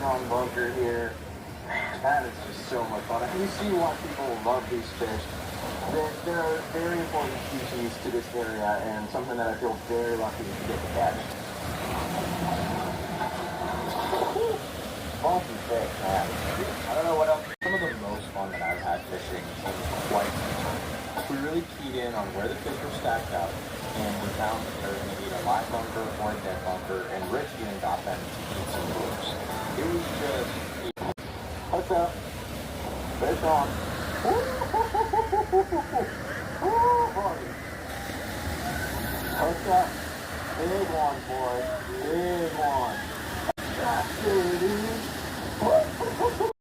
on bunker here. That is just so much fun. You see why people love these fish. They're a very important species to this area and something that I feel very lucky to get to catch. Funky fish, man. I don't know what else. Some of the most fun that I've had fishing in quite some time. We really keyed in on where the fish were stacked up, and we found that there was either a live bunker or a dead bunker, and Rich even got them to eat some lures. It was just... What's up? Fish on. Oh, buddy. What's up? Big one, boy. Big one. That's it.